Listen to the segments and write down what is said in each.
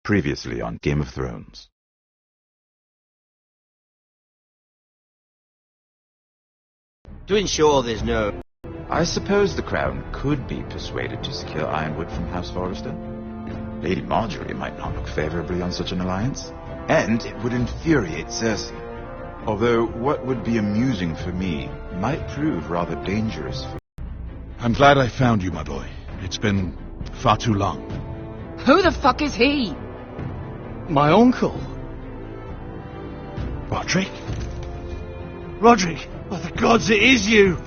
Previously on Game of Thrones. To ensure there's no... I suppose the Crown could be persuaded to secure Ironwood from House Forrester. Lady Marjorie might not look favorably on such an alliance, and it would infuriate Cersei. Although what would be amusing for me might prove rather dangerous for... I'm glad I found you, my boy. It's been far too long. Who the fuck is he? My uncle. Roderick? Roderick, by the gods, it is you!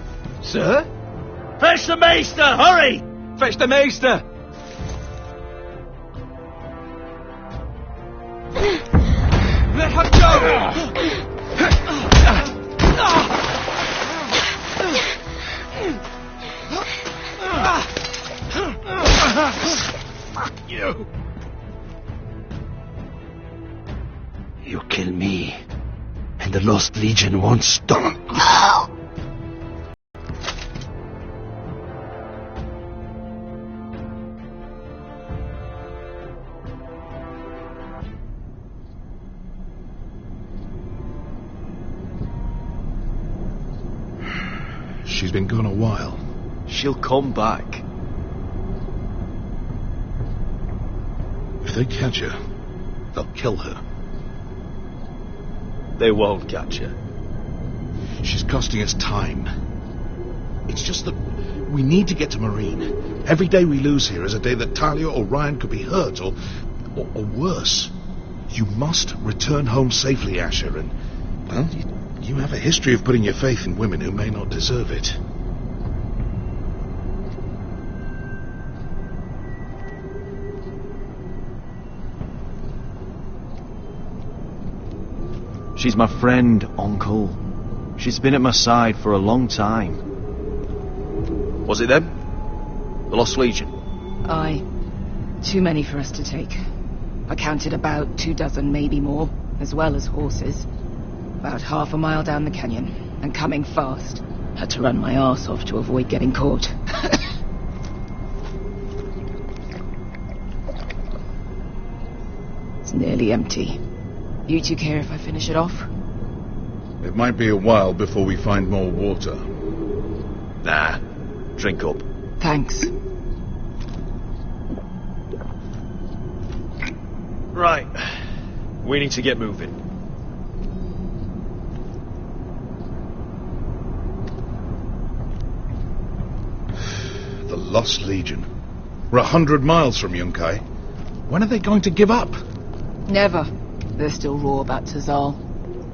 Sir? Fetch the maester, hurry! Fetch the maester! Let her go! Fuck you! You kill me, and the Lost Legion won't stop. She's been gone a while. She'll come back. If they catch her, they'll kill her. They won't catch her. She's costing us time. It's just that we need to get to Marine. Every day we lose here is a day that Talia or Ryan could be hurt, or worse. You must return home safely, Asher, and, well, you have a history of putting your faith in women who may not deserve it. She's my friend, Uncle. She's been at my side for a long time. Was it them? The Lost Legion? Aye. Too many for us to take. I counted about 24, maybe more, as well as horses. About half a mile down the canyon, and coming fast. Had to run my arse off to avoid getting caught. It's nearly empty. You two care if I finish it off? It might be a while before we find more water. Nah. Drink up. Thanks. Right. We need to get moving. The Lost Legion. We're 100 miles from Yunkai. When are they going to give up? Never. They're still raw about Tazal.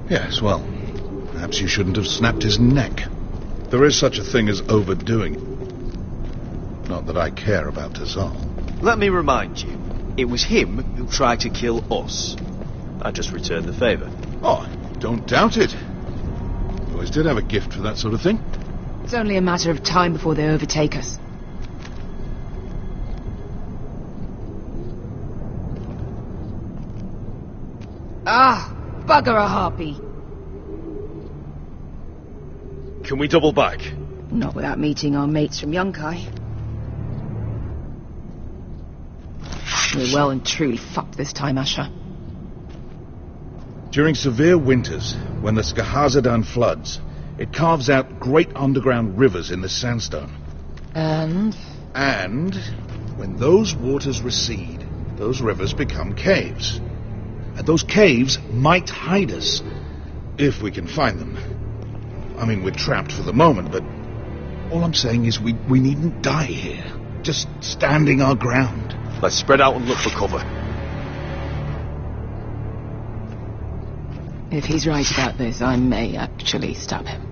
Yes, well, perhaps you shouldn't have snapped his neck. There is such a thing as overdoing it. Not that I care about Tazal. Let me remind you, it was him who tried to kill us. I just returned the favour. Oh, don't doubt it. You always did have a gift for that sort of thing. It's only a matter of time before they overtake us. Ah, bugger a harpy. Can we double back? Not without meeting our mates from Yunkai. We're well and truly fucked this time, Asher. During severe winters, when the Skahazadan floods, it carves out great underground rivers in the sandstone. And when those waters recede, those rivers become caves. And those caves might hide us, if we can find them. I mean, we're trapped for the moment, but all I'm saying is we needn't die here. Just standing our ground. Let's spread out and look for cover. if he's right about this, I may actually stop him.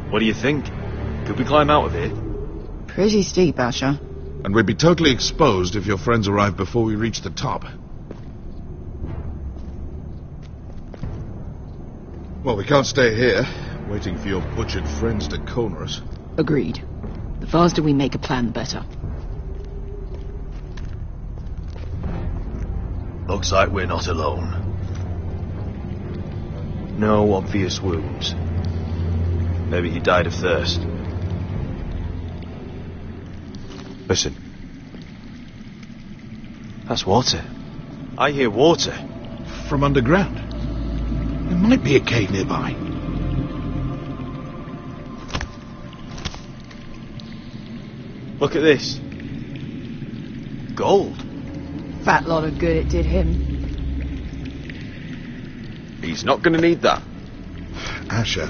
What do you think? Could we climb out of here? Pretty steep, Asher. And we'd be totally exposed if your friends arrive before we reach the top. Well, we can't stay here, waiting for your butchered friends to corner us. Agreed. The faster we make a plan, the better. Looks like we're not alone. No obvious wounds. Maybe he died of thirst. Listen. That's water. I hear water. From underground. There might be a cave nearby. Look at this. Gold. Fat lot of good it did him. He's not going to need that. Asher,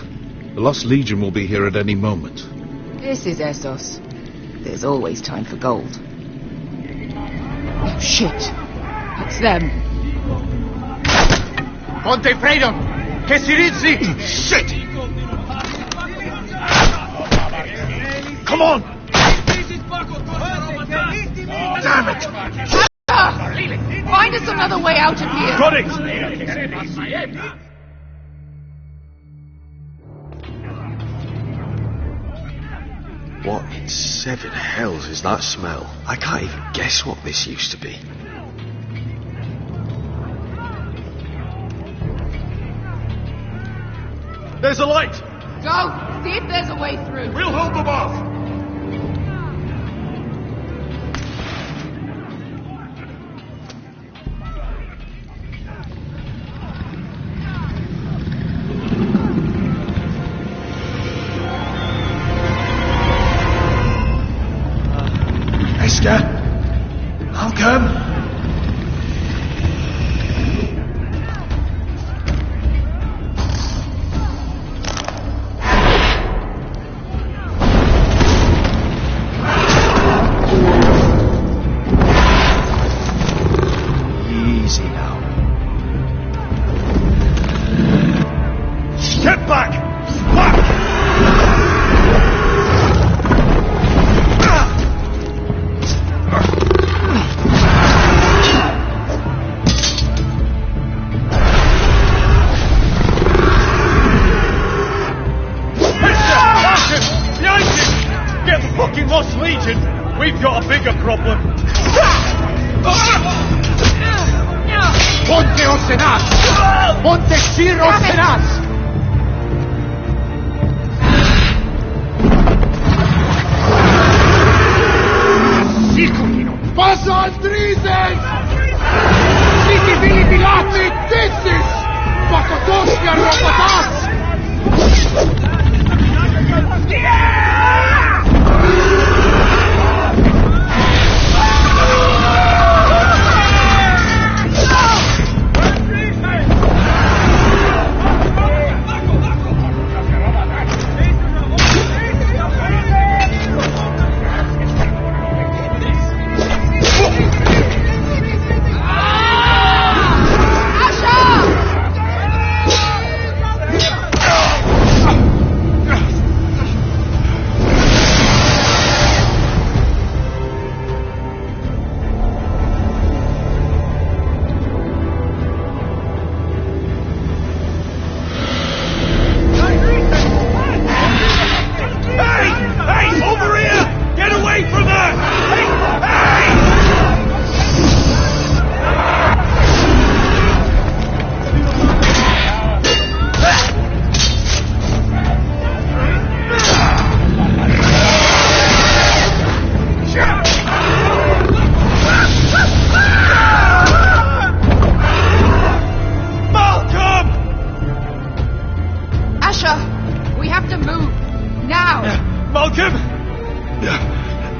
the Lost Legion will be here at any moment. This is Essos. There's always time for gold. Oh, shit. It's them. Ponte Freedom! Che si rizzi! Shit! Come on! Damn it! Find us another way out of here! Got it! What in seven hells is that smell? I can't even guess what this used to be. There's a light! Go! See if there's a way through! We'll hold them off! Esther! Malcolm! Easy now. Step back! Back! Lost Legion, we've got a bigger problem. Ponte Osenas! Ponte Sir Osenas! Sikulino! Passa Andrises! Siki Vili Pilati Tissis! Pakotoski Robotas!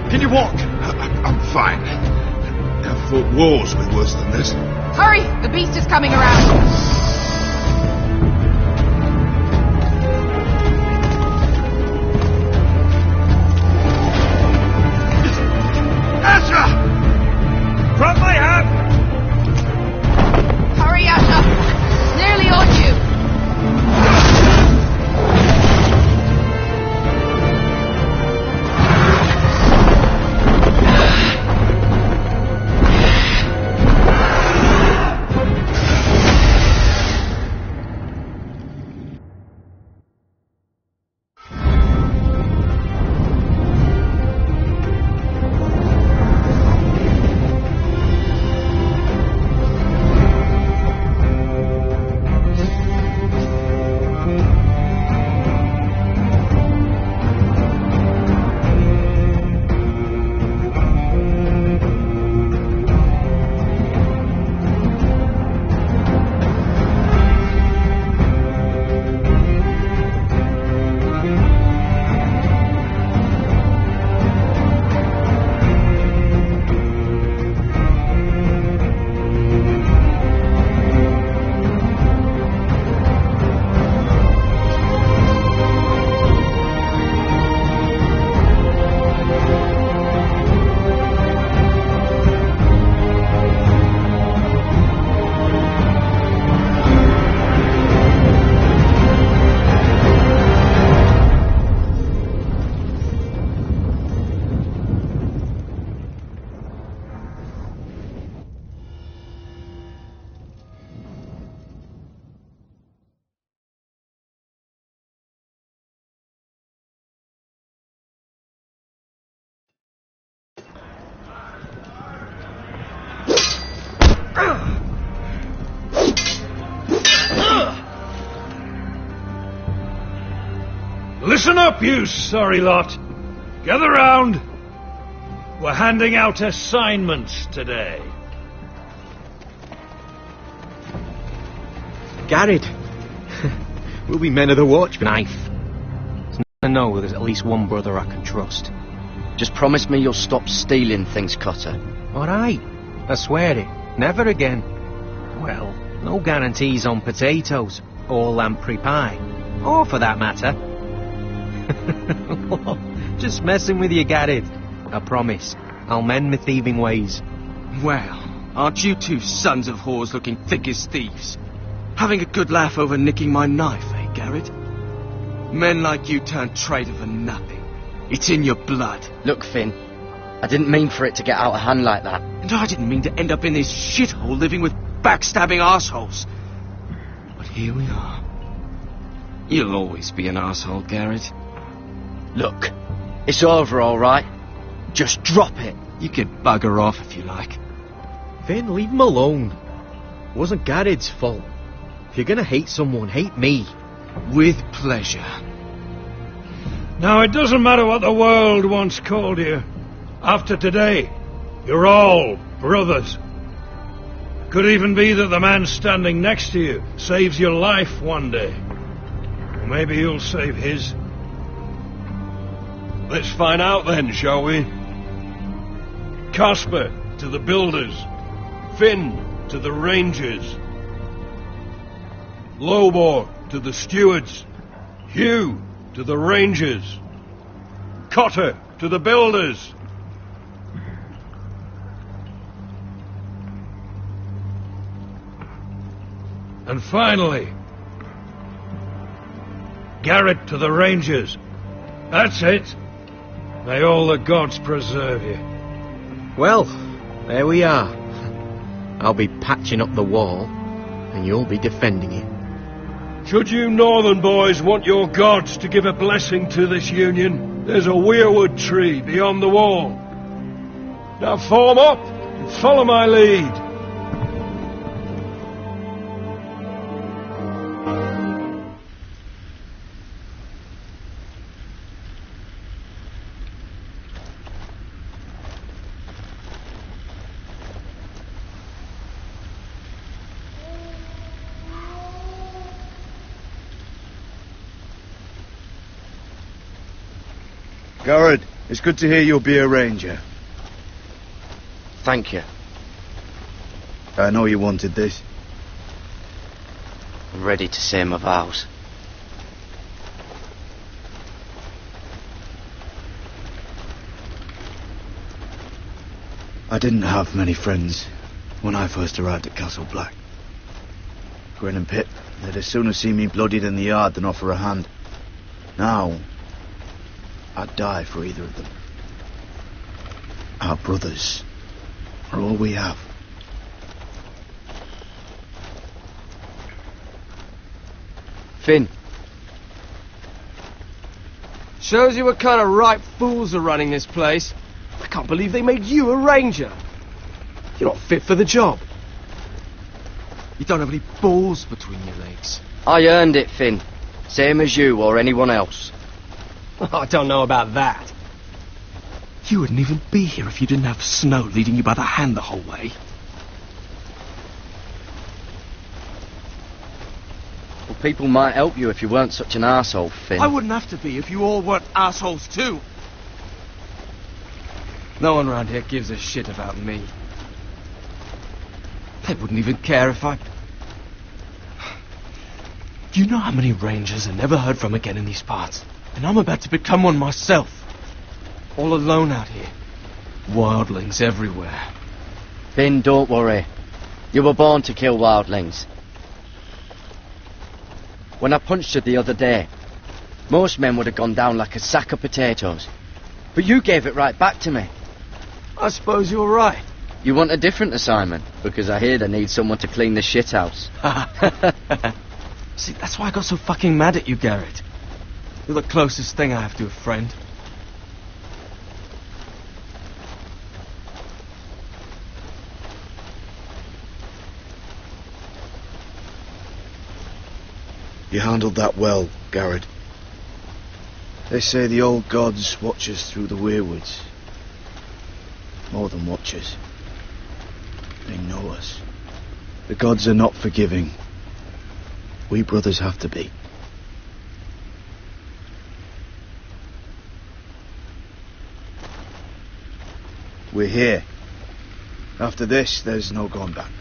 Can you walk? I'm fine. I've fought wars with worse than this. Hurry! The beast is coming around! Asher! Grab my hand! Hurry, Asher! It's nearly on you! Listen up, you sorry lot. Gather round. We're handing out assignments today. Garrett. We'll be men of the watch. Knife. I know there's at least one brother I can trust. Just promise me you'll stop stealing things, Cotter. Alright, I swear it. Never again. Well, no guarantees on potatoes, or lamprey pie. Or for that matter. Just messing with you, Garrett. I promise. I'll mend my thieving ways. Well, aren't you two sons of whores looking thick as thieves? Having a good laugh over nicking my knife, eh, Garrett? Men like you turn traitor for nothing. It's in your blood. Look, Finn, I didn't mean for it to get out of hand like that. And I didn't mean to end up in this shithole living with backstabbing arseholes. But here we are. You'll always be an arsehole, Garrett. Look, it's over, all right? Just drop it. You can bugger off if you like. Finn, leave him alone. It wasn't Garrett's fault. If you're gonna hate someone, hate me. With pleasure. Now, it doesn't matter what the world once called you. After today, you're all brothers. Could even be that the man standing next to you saves your life one day. Or maybe you'll save his. Let's find out then, shall we? Casper to the builders. Finn to the rangers. Lobor to the stewards. Hugh to the rangers. Cotter to the builders. And finally, Garrett to the rangers. That's it. May all the gods preserve you. Well, there we are. I'll be patching up the wall, and you'll be defending it. Should you northern boys want your gods to give a blessing to this union, there's a weirwood tree beyond the wall. Now form up and follow my lead. Garrett, it's good to hear you'll be a ranger. Thank you. I know you wanted this. I'm ready to say my vows. I didn't have many friends when I first arrived at Castle Black. Grin and Pip, they'd as soon have seen me bloodied in the yard than offer a hand. Now, I'd die for either of them. Our brothers are all we have. Finn. Shows you what kind of ripe fools are running this place. I can't believe they made you a ranger. You're not fit for the job. You don't have any balls between your legs. I earned it, Finn. Same as you or anyone else. I don't know about that. You wouldn't even be here if you didn't have Snow leading you by the hand the whole way. Well, people might help you if you weren't such an arsehole, Finn. I wouldn't have to be if you all weren't assholes too. No one around here gives a shit about me. They wouldn't even care if I... Do you know how many rangers are never heard from again in these parts? And I'm about to become one myself. All alone out here. Wildlings everywhere. Finn, don't worry. You were born to kill wildlings. When I punched you the other day, most men would have gone down like a sack of potatoes. But you gave it right back to me. I suppose you're right. You want a different assignment, because I hear they need someone to clean the shithouse. See, that's why I got so fucking mad at you, Garrett. You're the closest thing I have to a friend. You handled that well, Garrett. They say the old gods watch us through the weirwoods. More than watchers. They know us. The gods are not forgiving. We brothers have to be. We're here. After this, there's no going back.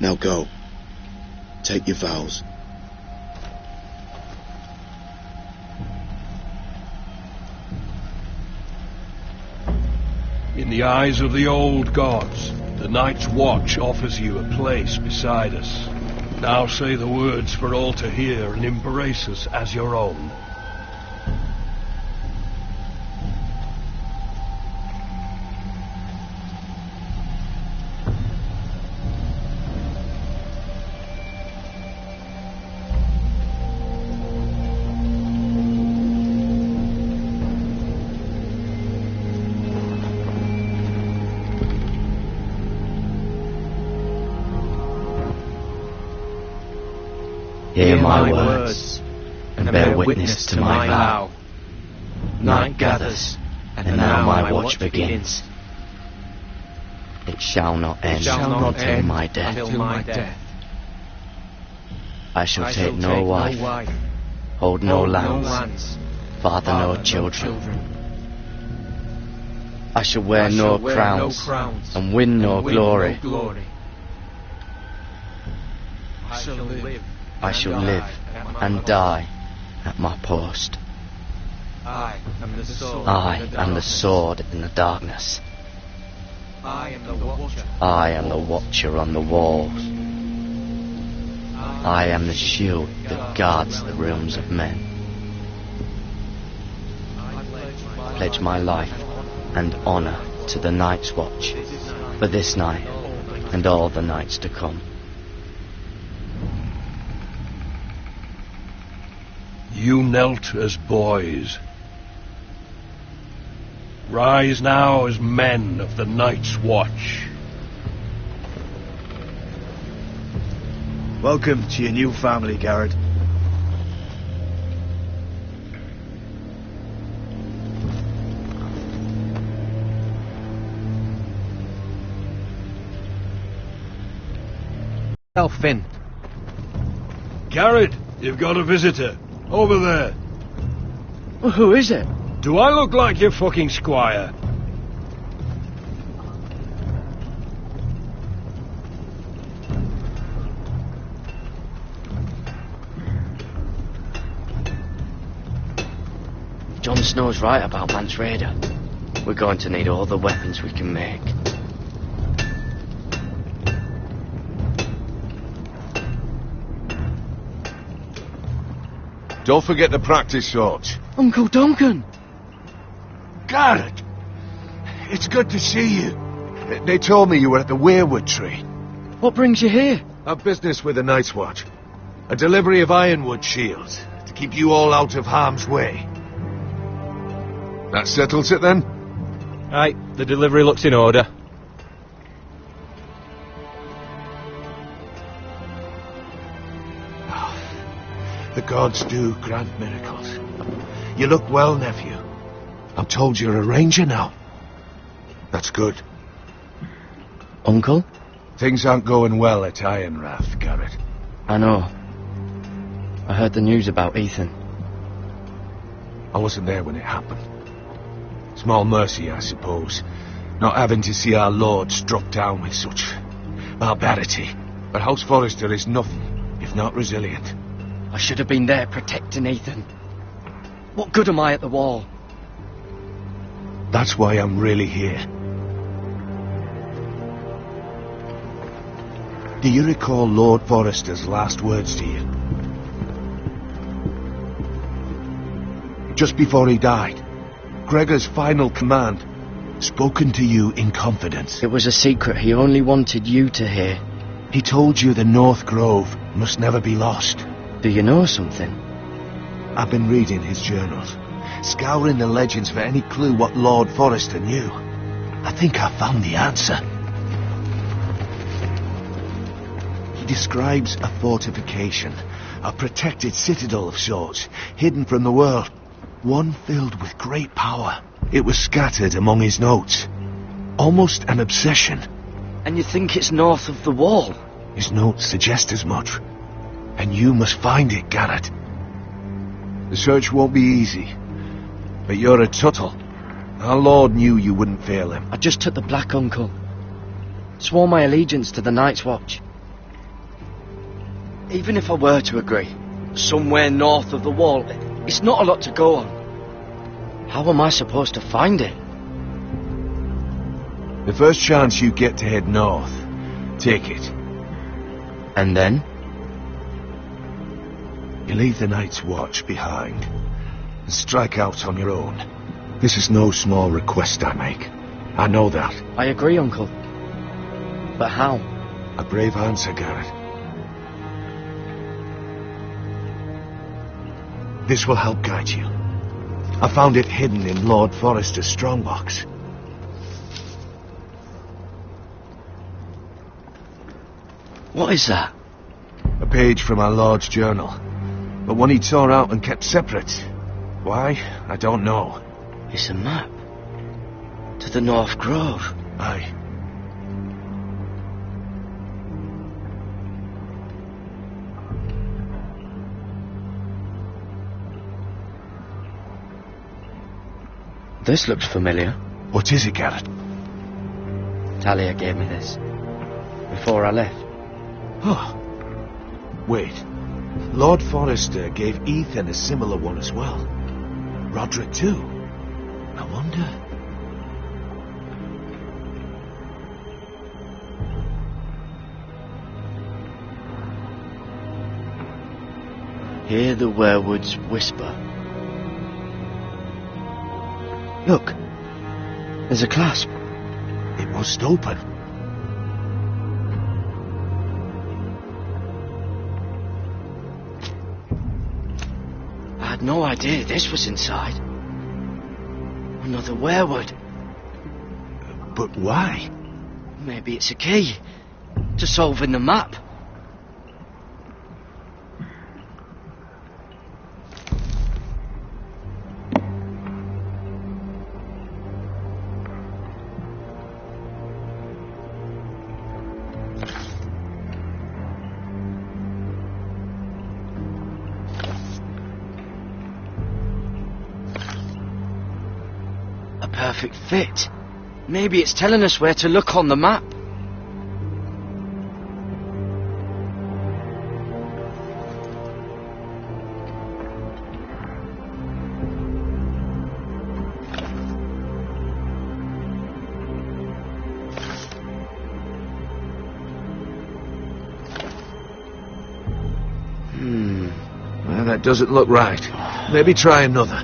Now go. Take your vows. In the eyes of the old gods, the Night's Watch offers you a place beside us. Now say the words for all to hear and embrace us as your own. Hear my words, and bear witness to my vow. Night gathers, and now my watch begins. It shall not end until my death. I shall take no wife, hold no lands, father no children. I shall wear no crowns, and win no glory. I shall live and die at my post. I am the sword in the darkness. I am the watcher on the walls. I am the shield that guards the realms of men. I pledge my life and honour to the Night's Watch for this night and all the nights to come. You knelt as boys. Rise now as men of the Night's Watch. Welcome to your new family, Garrett. Finn. Garrett, you've got a visitor. Over there. Well, who is it? Do I look like your fucking squire? Jon Snow's right about Mance Rayder. We're going to need all the weapons we can make. Don't forget to practice, George. Uncle Duncan! Garrett! It's good to see you. They told me you were at the Weirwood Tree. What brings you here? A business with the Night's Watch. A delivery of ironwood shields to keep you all out of harm's way. That settles it then? Right, the delivery looks in order. The gods do grant miracles. You look well, nephew. I'm told you're a ranger now. That's good. Uncle? Things aren't going well at Ironrath, Garrett. I know. I heard the news about Ethan. I wasn't there when it happened. Small mercy, I suppose, not having to see our lord struck down with such barbarity. But House Forrester is nothing if not resilient. I should have been there protecting Ethan. What good am I at the wall? That's why I'm really here. Do you recall Lord Forrester's last words to you? Just before he died, Gregor's final command, spoken to you in confidence. It was a secret he only wanted you to hear. He told you the North Grove must never be lost. Do you know something? I've been reading his journals, scouring the legends for any clue what Lord Forrester knew. I think I found the answer. He describes a fortification, a protected citadel of sorts, hidden from the world, one filled with great power. It was scattered among his notes, almost an obsession. And you think it's north of the wall? His notes suggest as much. And you must find it, Garrett. The search won't be easy, but you're a Tuttle. Our Lord knew you wouldn't fail him. I just took the Black, Uncle. Swore my allegiance to the Night's Watch. Even if I were to agree, somewhere north of the wall, it's not a lot to go on. How am I supposed to find it? The first chance you get to head north, take it. And then? You leave the Night's Watch behind and strike out on your own. This is no small request I make. I know that. I agree, Uncle. But how? A brave answer, Garrett. This will help guide you. I found it hidden in Lord Forrester's strongbox. What is that? A page from our Lord's journal, but one he tore out and kept separate. Why? I don't know. It's a map. To the North Grove. Aye. This looks familiar. What is it, Garrett? Talia gave me this. Before I left. Oh. Wait. Lord Forrester gave Ethan a similar one as well. Roderick too. I wonder... Hear the werewoods whisper. Look. There's a clasp. It must open. I had no idea this was inside. Another werewood. But why? Maybe it's a key to solving the map. Perfect fit. Maybe it's telling us where to look on the map. Well, that doesn't look right. Maybe try another.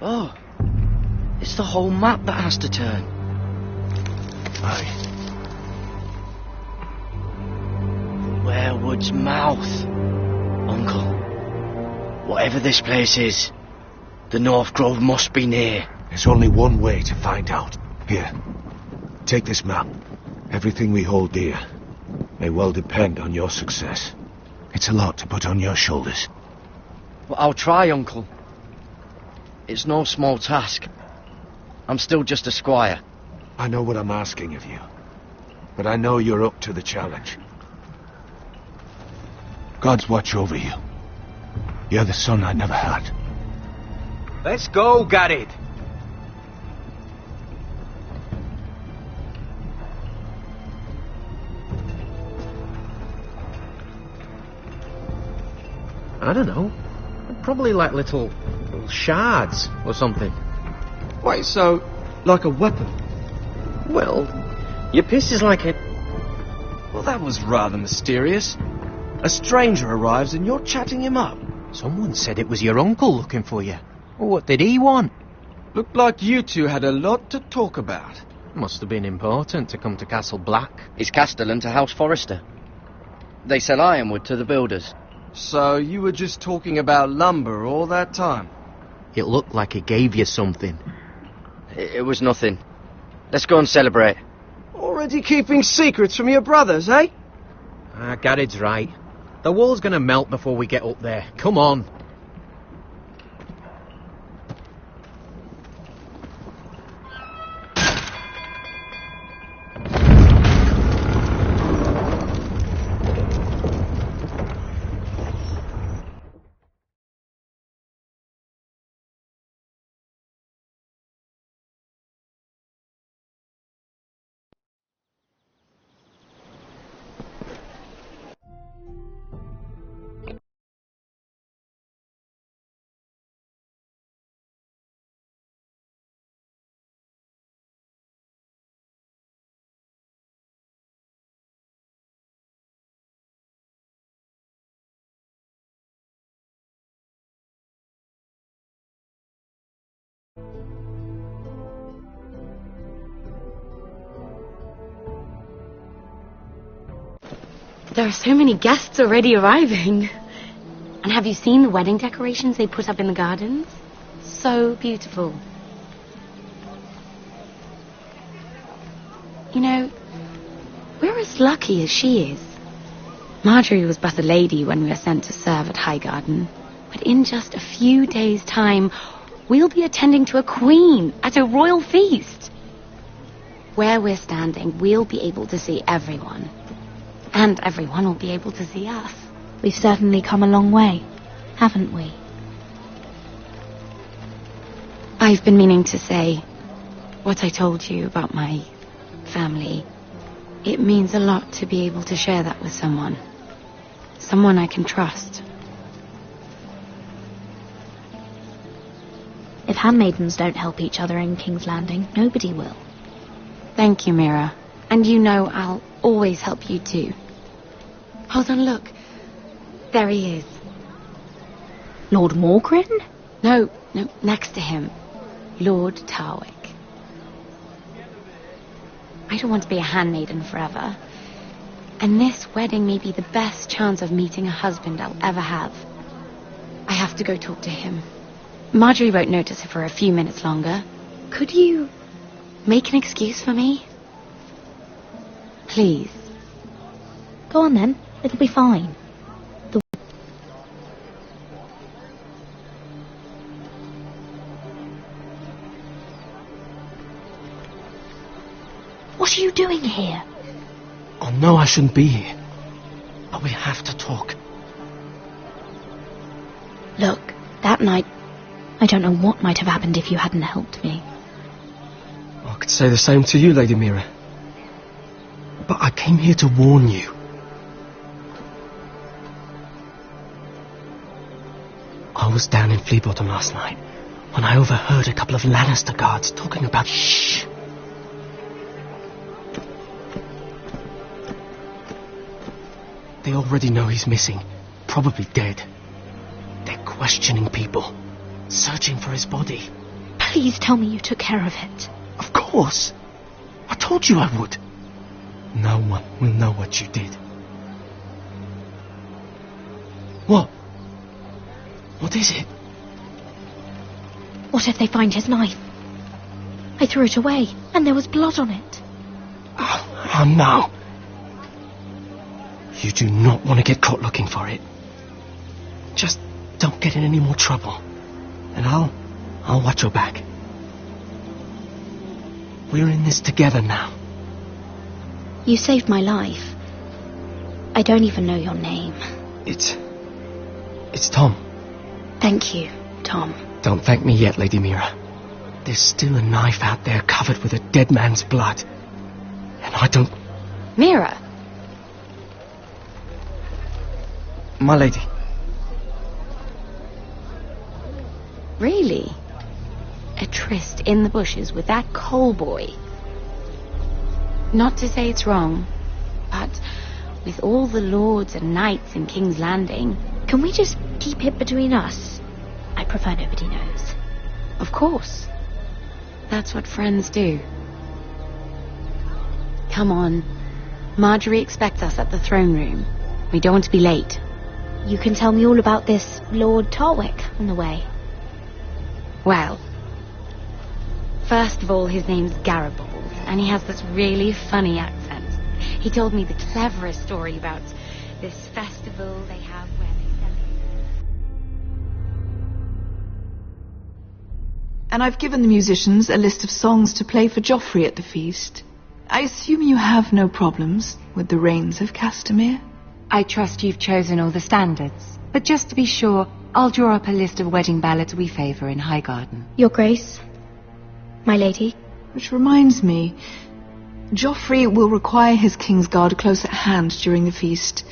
Oh, it's the whole map that has to turn. Aye. The werewood's mouth. Uncle, whatever this place is, the North Grove must be near. There's only one way to find out. Here, take this map. Everything we hold dear may well depend on your success. It's a lot to put on your shoulders. Well, I'll try, Uncle. It's no small task. I'm still just a squire. I know what I'm asking of you, but I know you're up to the challenge. God's watch over you. You're the son I never had. Let's go, Garrett. I don't know. Probably like little shards or something. Wait, so, like a weapon? Well, your piss is like a... Well, that was rather mysterious. A stranger arrives and you're chatting him up. Someone said it was your uncle looking for you. What did he want? Looked like you two had a lot to talk about. Must have been important to come to Castle Black. It's Castellan to House Forrester. They sell ironwood to the builders. So you were just talking about lumber all that time? It looked like he gave you something. It was nothing. Let's go and celebrate. Already keeping secrets from your brothers, eh? Garrett's right. The wall's gonna melt before we get up there. Come on. There are so many guests already arriving. And have you seen the wedding decorations they put up in the gardens? So beautiful. You know, we're as lucky as she is. Marjorie was but a lady when we were sent to serve at Highgarden. But in just a few days' time, we'll be attending to a queen at a royal feast. Where we're standing, we'll be able to see everyone. And everyone will be able to see us. We've certainly come a long way, haven't we? I've been meaning to say what I told you about my family. It means a lot to be able to share that with someone. Someone I can trust. If handmaidens don't help each other in King's Landing, nobody will. Thank you, Mira. And you know I'll always help you too. Hold on, look. There he is. Lord Morgrin? No, next to him. Lord Tarwick. I don't want to be a handmaiden forever. And this wedding may be the best chance of meeting a husband I'll ever have. I have to go talk to him. Marjorie won't notice it for a few minutes longer. Could you make an excuse for me? Please. Go on then. It'll be fine. What are you doing here? Oh, no, I shouldn't be here. But we have to talk. Look, that night, I don't know what might have happened if you hadn't helped me. I could say the same to you, Lady Mira. But I came here to warn you. I was down in Fleabottom last night when I overheard a couple of Lannister guards talking about... Shh! They already know he's missing, probably dead. They're questioning people, searching for his body. Please tell me you took care of it. Of course! I told you I would. No one will know what you did. What? What is it? What if they find his knife? I threw it away, and there was blood on it. Oh no. You do not want to get caught looking for it. Just don't get in any more trouble. And I'll watch your back. We're in this together now. You saved my life. I don't even know your name. It's Tom. Thank you, Tom. Don't thank me yet, Lady Mira. There's still a knife out there covered with a dead man's blood. And I don't... Mira! My lady. Really? A tryst in the bushes with that coal boy? Not to say it's wrong, but with all the lords and knights in King's Landing... Can we just keep it between us? I prefer nobody knows. Of course. that's what friends do. Come on. Marjorie expects us at the throne room. We don't want to be late. You can tell me all about this Lord Tarwick on the way. Well, first of all, his name's Garibald, and he has this really funny accent. He told me the cleverest story about this festival they have where they celebrate. And I've given the musicians a list of songs to play for Joffrey at the feast. I assume you have no problems with the Rains of Castamere? I trust you've chosen all the standards. But just to be sure, I'll draw up a list of wedding ballads we favour in Highgarden. Your Grace, my lady. Which reminds me, Joffrey will require his Kingsguard close at hand during the feast.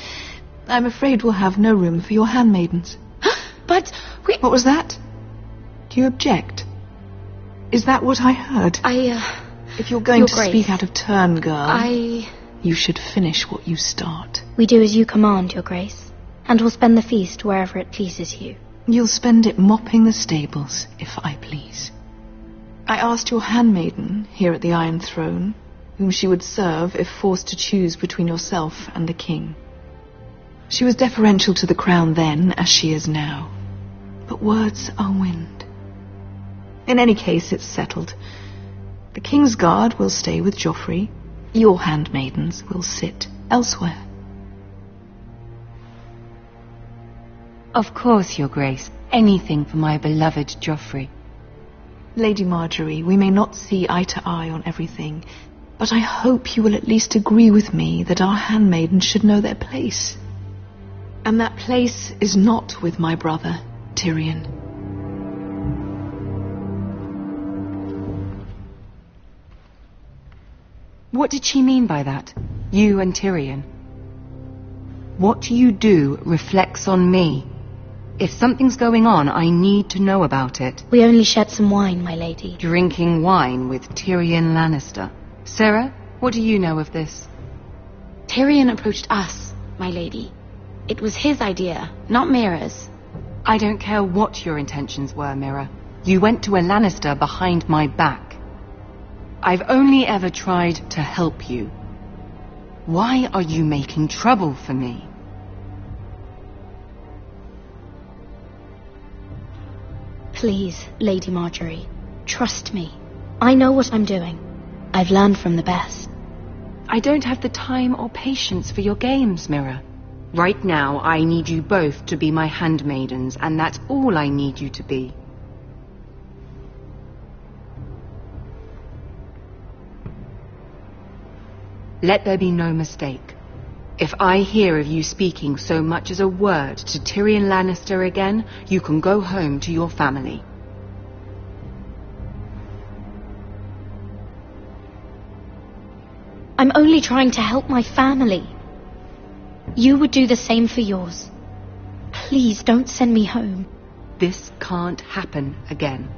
I'm afraid we'll have no room for your handmaidens. But we... What was that? Do you object? Is that what I heard? If you're going to speak out of turn, girl, you should finish what you start. We do as you command, Your Grace, and we'll spend the feast wherever it pleases you. You'll spend it mopping the stables, if I please. I asked your handmaiden here at the Iron Throne whom she would serve if forced to choose between yourself and the king. She was deferential to the crown then, as she is now. But words are wind. In any case, it's settled. The Kingsguard will stay with Joffrey. Your handmaidens will sit elsewhere. Of course, Your Grace. Anything for my beloved Joffrey. Lady Marjorie, we may not see eye to eye on everything, but I hope you will at least agree with me that our handmaidens should know their place. And that place is not with my brother, Tyrion. What did she mean by that? You and Tyrion? What you do reflects on me. If something's going on, I need to know about it. We only shed some wine, my lady. Drinking wine with Tyrion Lannister. Sarah, what do you know of this? Tyrion approached us, my lady. It was his idea, not Mira's. I don't care what your intentions were, Mira. You went to a Lannister behind my back. I've only ever tried to help you. Why are you making trouble for me? Please, Lady Marjorie, trust me. I know what I'm doing. I've learned from the best. I don't have the time or patience for your games, Mira. Right now, I need you both to be my handmaidens, and that's all I need you to be. Let there be no mistake. If I hear of you speaking so much as a word to Tyrion Lannister again, you can go home to your family. I'm only trying to help my family. You would do the same for yours. Please don't send me home. This can't happen again.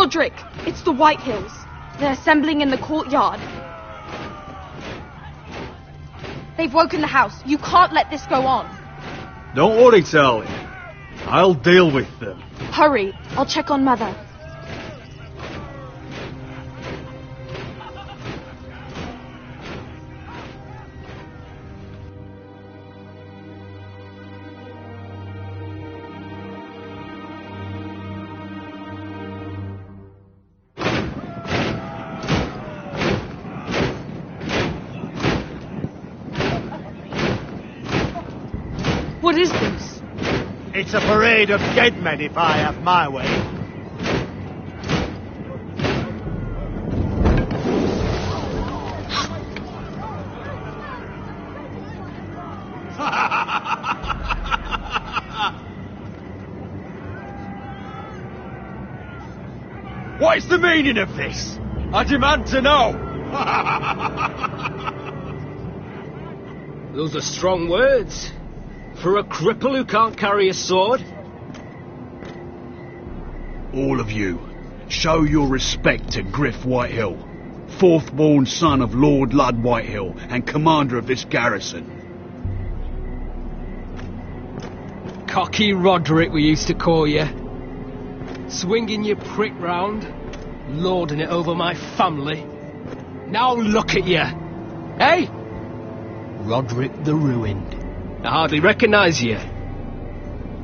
Roderick, it's the Whitehills. They're assembling in the courtyard. They've woken the house. You can't let this go on. Don't worry, Charlie. I'll deal with them. Hurry. I'll check on Mother. What is this? It's a parade of dead men if I have my way. What is the meaning of this? I demand to know. Those are strong words. For a cripple who can't carry a sword. All of you, show your respect to Griff Whitehill, fourth-born son of Lord Ludd Whitehill and commander of this garrison. Cocky Roderick, we used to call you. Swinging your prick round, lording it over my family. Now look at you. Hey? Roderick the Ruined. I hardly recognise you.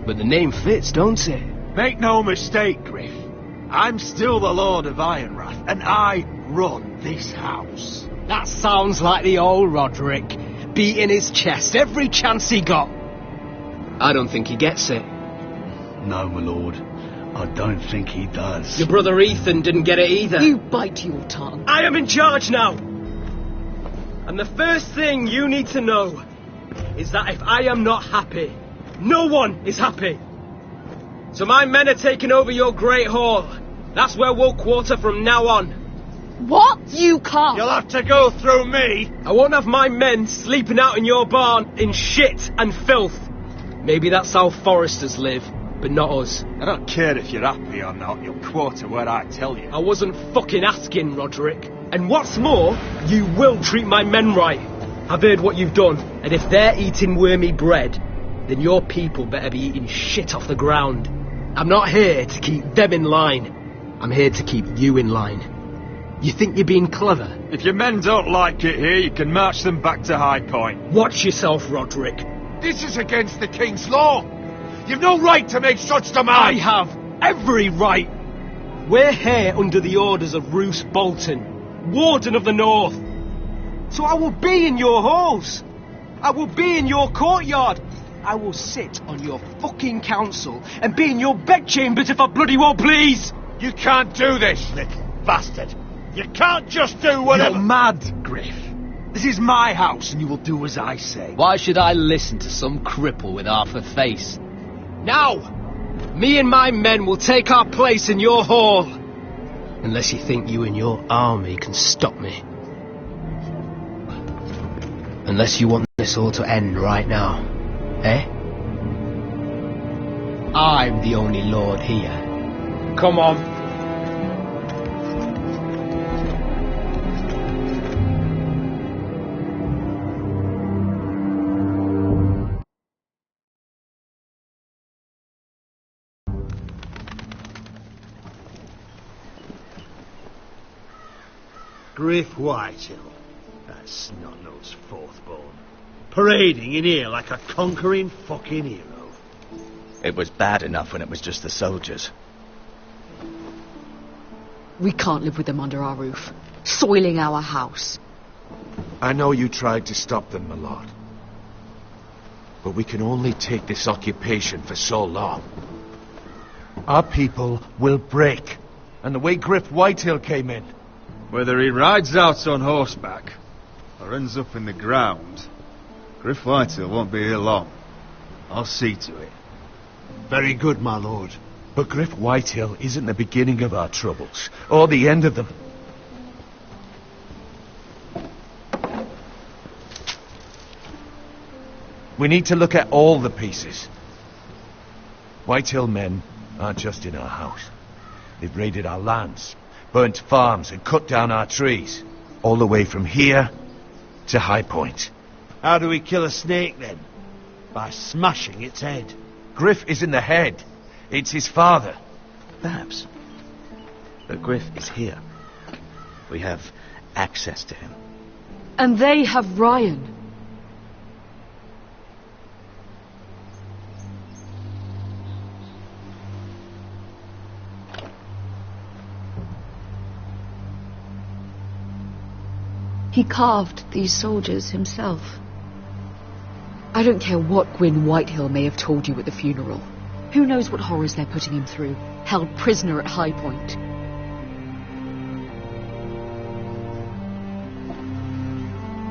But the name fits, don't it? Make no mistake, Griff. I'm still the Lord of Ironrath, and I run this house. That sounds like the old Roderick, beating his chest every chance he got. I don't think he gets it. No, my lord. I don't think he does. Your brother Ethan didn't get it either. You bite your tongue. I am in charge now. And the first thing you need to know is that if I am not happy, no one is happy. So my men are taking over your Great Hall. That's where we'll quarter from now on. What? You can't. You'll have to go through me. I won't have my men sleeping out in your barn in shit and filth. Maybe that's how Foresters live, but not us. I don't care if you're happy or not. You'll quarter where I tell you. I wasn't fucking asking, Roderick. And what's more, you will treat my men right. I've heard what you've done, and if they're eating wormy bread, then your people better be eating shit off the ground. I'm not here to keep them in line. I'm here to keep you in line. You think you're being clever? If your men don't like it here, you can march them back to High Point. Watch yourself, Roderick. This is against the King's law. You've no right to make such demands. I have every right. We're here under the orders of Roose Bolton, Warden of the North. So I will be in your halls. I will be in your courtyard. I will sit on your fucking council and be in your bedchambers if I bloody well please. You can't do this, little bastard. You can't just do whatever... You're mad, Griff. This is my house and you will do as I say. Why should I listen to some cripple with half a face? Now, me and my men will take our place in your hall. Unless you think you and your army can stop me. Unless you want this all to end right now. Eh? I'm the only lord here. Come on. Griff Whitehill, that snot-nosed fourth-born, parading in here like a conquering fucking hero. It was bad enough when it was just the soldiers. We can't live with them under our roof, soiling our house. I know you tried to stop them, my lord. But we can only take this occupation for so long. Our people will break. And the way Griff Whitehill came in... Whether he rides out on horseback or ends up in the ground, Griff Whitehill won't be here long. I'll see to it. Very good, my lord. But Griff Whitehill isn't the beginning of our troubles, or the end of them. We need to look at all the pieces. Whitehill men aren't just in our house. They've raided our lands, burnt farms and cut down our trees. All the way from here to High Point. How do we kill a snake then? By smashing its head. Griff isn't the head. It's his father. Perhaps. But Griff is here. We have access to him. And they have Ryan. He carved these soldiers himself. I don't care what Gwyn Whitehill may have told you at the funeral. Who knows what horrors they're putting him through, held prisoner at High Point.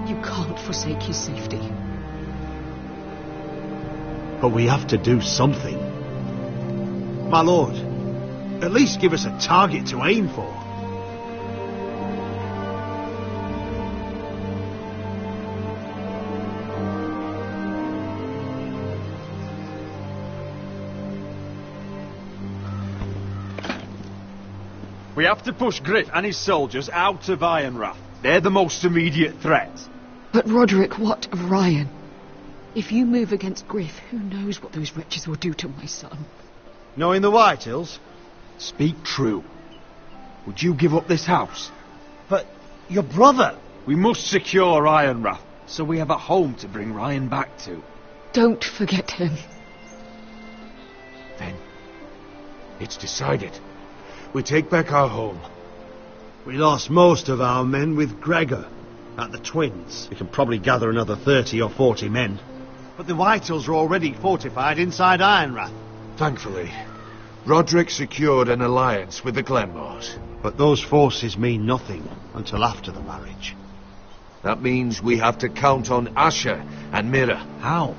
You can't forsake his safety. But we have to do something. My lord, At least give us a target to aim for. We have to push Griff and his soldiers out of Ironrath. They're the most immediate threat. But Roderick, what of Ryan? If you move against Griff, who knows what those wretches will do to my son? Knowing the Whitehills? Speak true. Would you give up this house? But your brother... We must secure Ironrath, so we have a home to bring Ryan back to. Don't forget him. Then, it's decided. We take back our home. We lost most of our men with Gregor at the Twins. We can probably gather another 30 or 40 men. But the Whitehills are already fortified inside Ironrath. Thankfully, Roderick secured an alliance with the Glenmores. But those forces mean nothing until after the marriage. That means we have to count on Asher and Mira. How?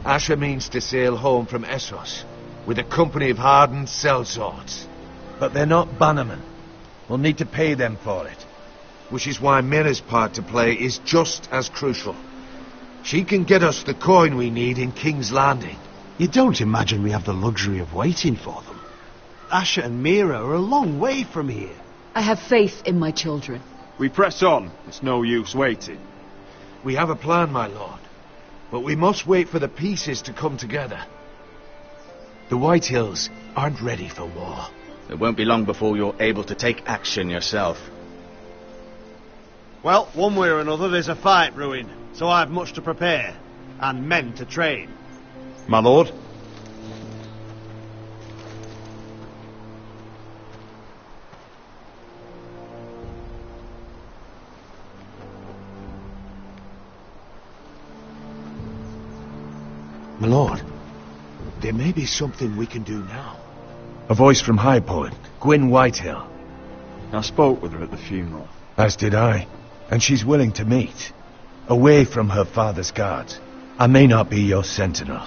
Asher means to sail home from Essos with a company of hardened sellswords. But they're not bannermen. We'll need to pay them for it. Which is why Mira's part to play is just as crucial. She can get us the coin we need in King's Landing. You don't imagine we have the luxury of waiting for them? Asher and Mira are a long way from here. I have faith in my children. We press on. It's no use waiting. We have a plan, my lord. But we must wait for the pieces to come together. The Whitehills aren't ready for war. It won't be long before you're able to take action yourself. Well, one way or another there's a fight brewing, so I've much to prepare, and men to train. My lord? My lord, there may be something we can do now. A voice from High Point, Gwyn Whitehill. I spoke with her at the funeral. As did I. And she's willing to meet. Away from her father's guards. I may not be your sentinel.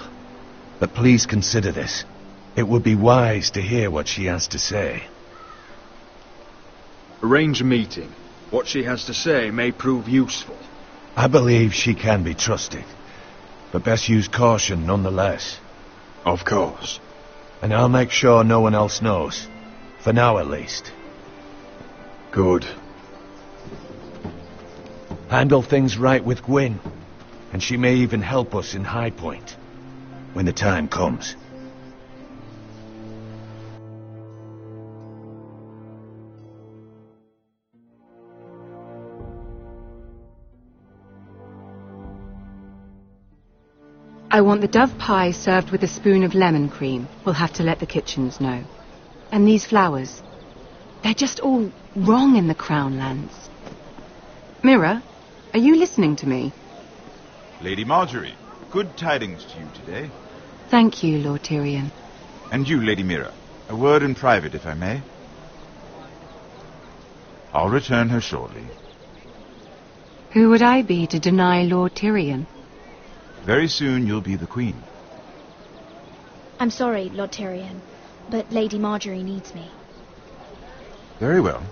But please consider this. It would be wise to hear what she has to say. Arrange a meeting. What she has to say may prove useful. I believe she can be trusted. But best use caution nonetheless. Of course. And I'll make sure no one else knows. For now, at least. Good. Handle things right with Gwyn. And she may even help us in High Point. When the time comes. I want the dove pie served with a spoon of lemon cream. We'll have to let the kitchens know. And these flowers. They're just all wrong in the Crown lands. Mira, are you listening to me? Lady Marjorie, good tidings to you today. Thank you, Lord Tyrion. And you, Lady Mira, a word in private, if I may. I'll return her shortly. Who would I be to deny Lord Tyrion? Very soon you'll be the Queen. I'm sorry, Lord Tyrion, but Lady Marjorie needs me. Very well.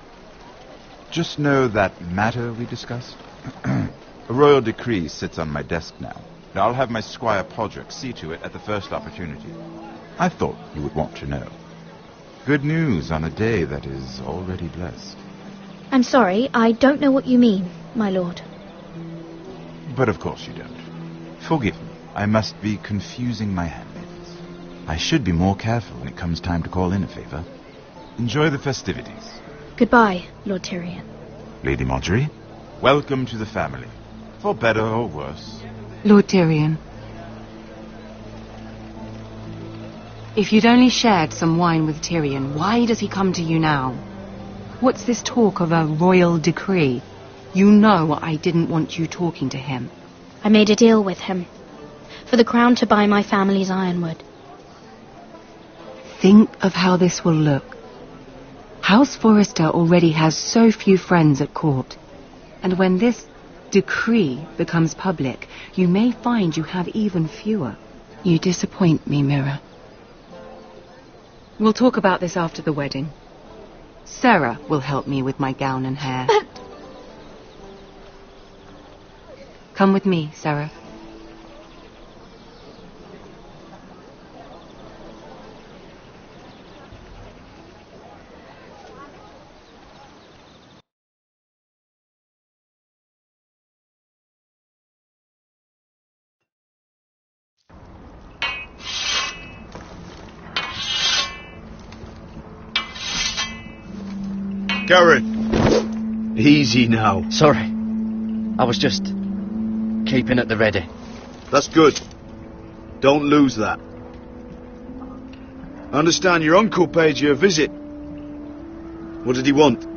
Just know that matter we discussed? A royal decree sits on my desk now. And I'll have my squire Podrick see to it at the first opportunity. I thought you would want to know. Good news on a day that is already blessed. I'm sorry, I don't know what you mean, my lord. But of course you don't. Forgive me, I must be confusing my handmaidens. I should be more careful when it comes time to call in a favor. Enjoy the festivities. Goodbye, Lord Tyrion. Lady Marjorie, welcome to the family. For better or worse. Lord Tyrion. If you'd only shared some wine with Tyrion, why does he come to you now? What's this talk of a royal decree? You know I didn't want you talking to him. I made a deal with him. For the crown to buy my family's ironwood. Think of how this will look. House Forrester already has so few friends at court. And when this decree becomes public, you may find you have even fewer. You disappoint me, Mira. We'll talk about this after the wedding. Sarah will help me with my gown and hair. But... Come with me, Sarah. Garrett! Easy now. Sorry. I was just keeping at the ready. That's good. Don't lose that. I understand your uncle paid you a visit. What did he want?